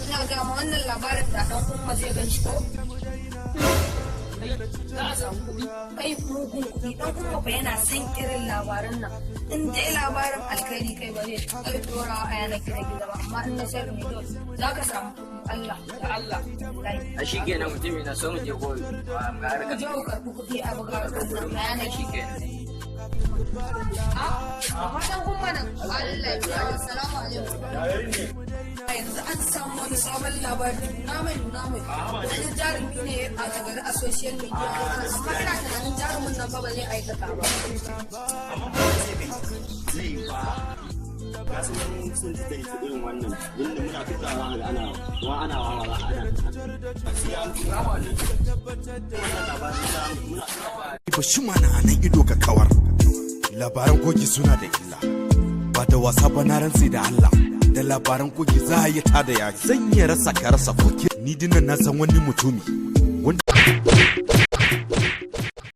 ina ga ma wannan labarin da dan umma zai gan shi ko za a samu kuɗi kai mugun kuɗi dan umma fa yana son irin labaran nan in dai labarin alkhairi kai ba zai kai dora a yanar gizo ba amma in na sharri ne to za ka samu Allah da Allah a shi kenan mutum yana so mu je ko ga harkar je ku karɓi kuɗi a buga wannan yanar shi kenan amma dan umma nan Allah ya assalamu alaikum yanzu an samu wani sabon labari nuna mai wani jarumi ne a tagari a social media amma ina tunanin jarumin nan ba zai aikata ba kasu wani sun ji da ita irin wannan inda muna fitawa da ana wawa ana ba shi mana a nan ido ka kawar labaran kogi suna da illa ba da wasa ba na rantsi da Allah da labaran kogi za a yi ta da yaki zan iya rasa ka rasa koki ni dinnan na san wani mutumi wanda